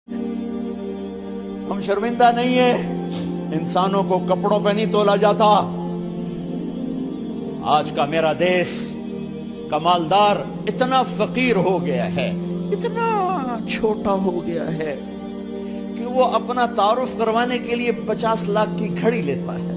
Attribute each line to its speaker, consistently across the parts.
Speaker 1: ہم شرمندہ نہیں ہیں، انسانوں کو کپڑوں پہ نہیں تولا جاتا۔ آج کا میرا دیس کا مالدار اتنا فقیر ہو گیا ہے، اتنا چھوٹا ہو گیا ہے کہ وہ اپنا تعارف کروانے کے لیے 50 لاکھ کی گھڑی لیتا ہے،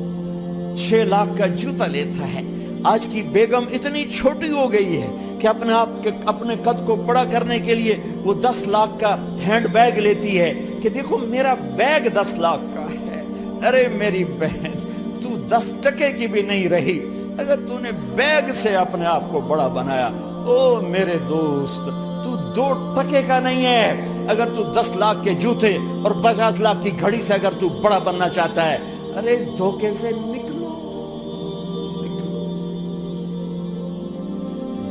Speaker 1: 6 لاکھ کا جوتا لیتا ہے۔ آج کی بیگم اتنی چھوٹی ہو گئی ہے کہ اپنے قد کو بڑا کرنے کے لیے وہ 10 لاکھ کا ہینڈ بیگ لیتی ہے کہ دیکھو میرا بیگ 10 لاکھ کا ہے۔ ارے میری بہن، تو 10 ٹکے کی بھی نہیں رہی اگر تو نے بیگ سے اپنے آپ کو بڑا بنایا۔ او میرے دوست، تو 2 ٹکے کا نہیں ہے اگر تو 10 لاکھ کے جوتے اور 50 لاکھ کی گھڑی سے اگر تو بڑا بننا چاہتا ہے۔ ارے اس دھوکے سے نکلو۔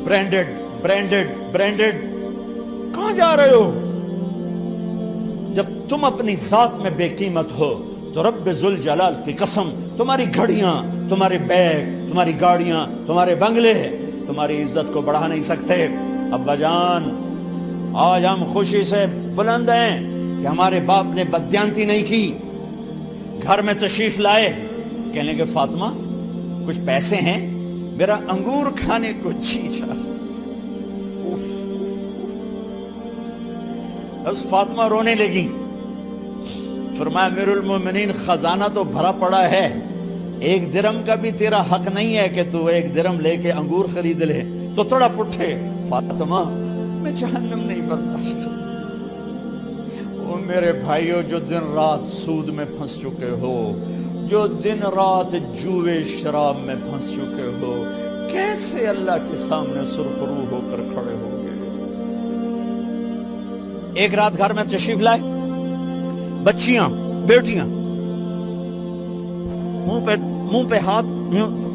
Speaker 1: برینڈڈ برینڈڈ برینڈڈ، کہاں جا رہے ہو؟ جب تم اپنی ذات میں بے قیمت ہو تو رب ذوالجلال کی قسم، تمہاری گھڑیاں، تمہارے بیگ، تمہاری گاڑیاں، تمہارے بنگلے تمہاری عزت کو بڑھا نہیں سکتے۔ ابا جان، آج ہم خوشی سے بلند ہیں کہ ہمارے باپ نے بددیانتی نہیں کی۔ گھر میں تشریف لائے، کہنے لگے فاطمہ کچھ پیسے ہیں، میرا انگور کھانے کو جی چاہ رہا۔ بس فاطمہ رونے لگی۔ فرمایا امیر المومنین، خزانہ تو بھرا پڑا ہے، 1 درہم کا بھی تیرا حق نہیں ہے کہ تو 1 درہم لے کے انگور خرید لے۔ تو تھوڑا پٹھے، فاطمہ میں جہنم نہیں برداشت کر سکتا۔ او میرے بھائیو، جو دن رات سود میں پھنس چکے ہو، جو دن رات جوے شراب میں پھنس چکے ہو، کیسے اللہ کے سامنے سرخرو ہو کر کھڑے ہو گئے؟ ایک رات گھر میں تشریف لائے، بچیاں، بیٹیاں، منہ پہ ہاتھ،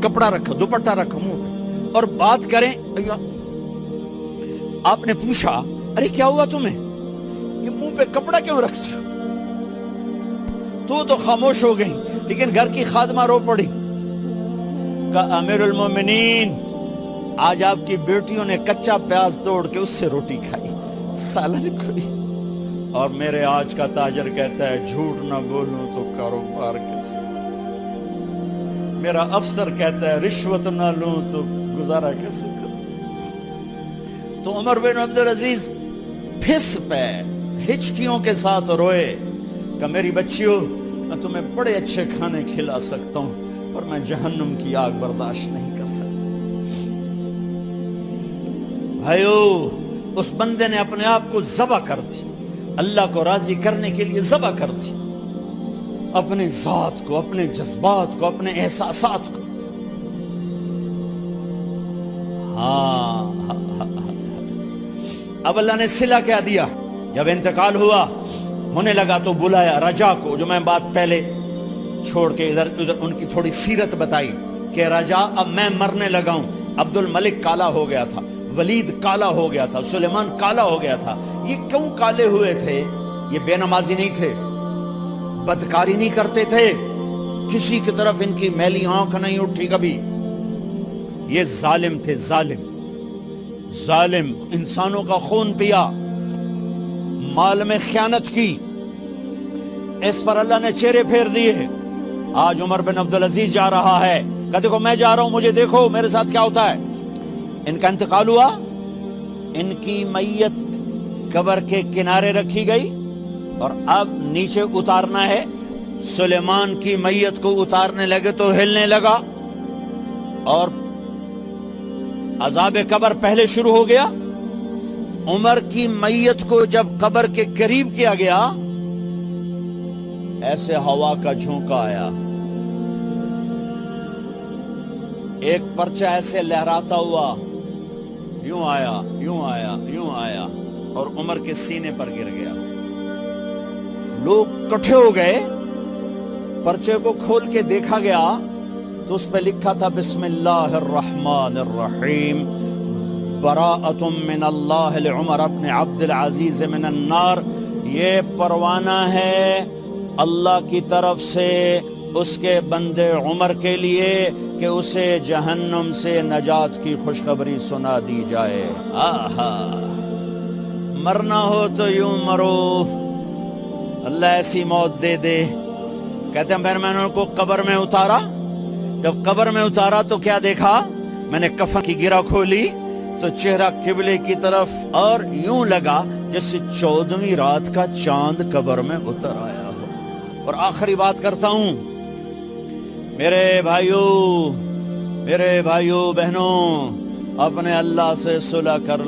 Speaker 1: کپڑا رکھا، دوپٹہ رکھا منہ پہ، اور بات کریں۔ آپ نے پوچھا ارے کیا ہوا تمہیں، یہ منہ پہ کپڑا کیوں رکھتے ہو؟ تو خاموش ہو گئی، لیکن گھر کی خادمہ رو پڑی۔ کہا امیر المومنین، آج آپ کی بیٹیوں نے کچا پیاز توڑ کے اس سے روٹی کھائی، سالن کھائی، اور میرے آج کا تاجر کہتا ہے جھوٹ نہ بولوں تو کاروبار کیسے؟ میرا افسر کہتا ہے رشوت نہ لوں تو گزارا کیسے کروں؟ تو عمر بن عبدالعزیز پھس پہ ہچکیوں کے ساتھ روئے کہ میری بچیوں، میں تمہیں بڑے اچھے کھانے کھلا سکتا ہوں پر میں جہنم کی آگ برداشت نہیں کر سکتا۔ بھائیو، اس بندے نے اپنے آپ کو ذبح کر دی، اللہ کو راضی کرنے کے لیے ذبح کر دی، اپنے ذات کو، اپنے جذبات کو، اپنے احساسات کو۔ اب اللہ نے صلہ کیا دیا؟ جب انتقال ہوا، ہونے لگا تو بلایا رجا کو، جو میں بات پہلے چھوڑ کے ادھر ان کی تھوڑی سیرت بتائی کہ رجا اب میں مرنے لگا ہوں۔ عبد الملک کالا ہو گیا تھا، ولید کالا ہو گیا تھا، سلیمان کالا ہو گیا تھا۔ یہ کیوں کالے ہوئے تھے؟ یہ بے نمازی نہیں تھے، بدکاری نہیں کرتے تھے، کسی کی طرف ان کی میلی آنکھ نہیں اٹھی کبھی۔ یہ ظالم تھے، ظالم ظالم، انسانوں کا خون پیا، مال میں خیانت کی، اس پر اللہ نے چہرے پھیر دیے۔ آج عمر بن عبدالعزیز جا رہا ہے، کہا دیکھو میں جا رہا ہوں، مجھے دیکھو میرے ساتھ کیا ہوتا ہے۔ ان کا انتقال ہوا، ان کی میت قبر کے کنارے رکھی گئی، اور اب نیچے اتارنا ہے۔ سلیمان کی میت کو اتارنے لگے تو ہلنے لگا، اور عذاب قبر پہلے شروع ہو گیا۔ عمر کی میت کو جب قبر کے قریب کیا گیا، ایسے ہوا کا جھونکا آیا، ایک پرچہ ایسے لہراتا ہوا یوں آیا، یوں آیا، یوں آیا، اور عمر کے سینے پر گر گیا۔ لوگ کٹھے ہو گئے، پرچے کو کھول کے دیکھا گیا تو اس پہ لکھا تھا بسم اللہ الرحمن الرحیم، براءۃ من اللہ لعمر بن عبد العزیز من النار۔ یہ پروانہ ہے اللہ کی طرف سے اس کے بندے عمر کے لیے کہ اسے جہنم سے نجات کی خوشخبری سنا دی جائے۔ آہا، مرنا ہو تو یوں مرو، اللہ ایسی موت دے دے. کہتے ہیں پھر میں نے ان کو قبر میں اتارا. جب قبر میں اتارا تو کیا دیکھا؟ میں نے کفن کی گرہ کھولی تو چہرہ قبلے کی طرف، اور یوں لگا جیسے 14ویں رات کا چاند قبر میں اتر آیا ہو. اور آخری بات کرتا ہوں، میرے بھائیوں بہنوں، اپنے اللہ سے صلح کر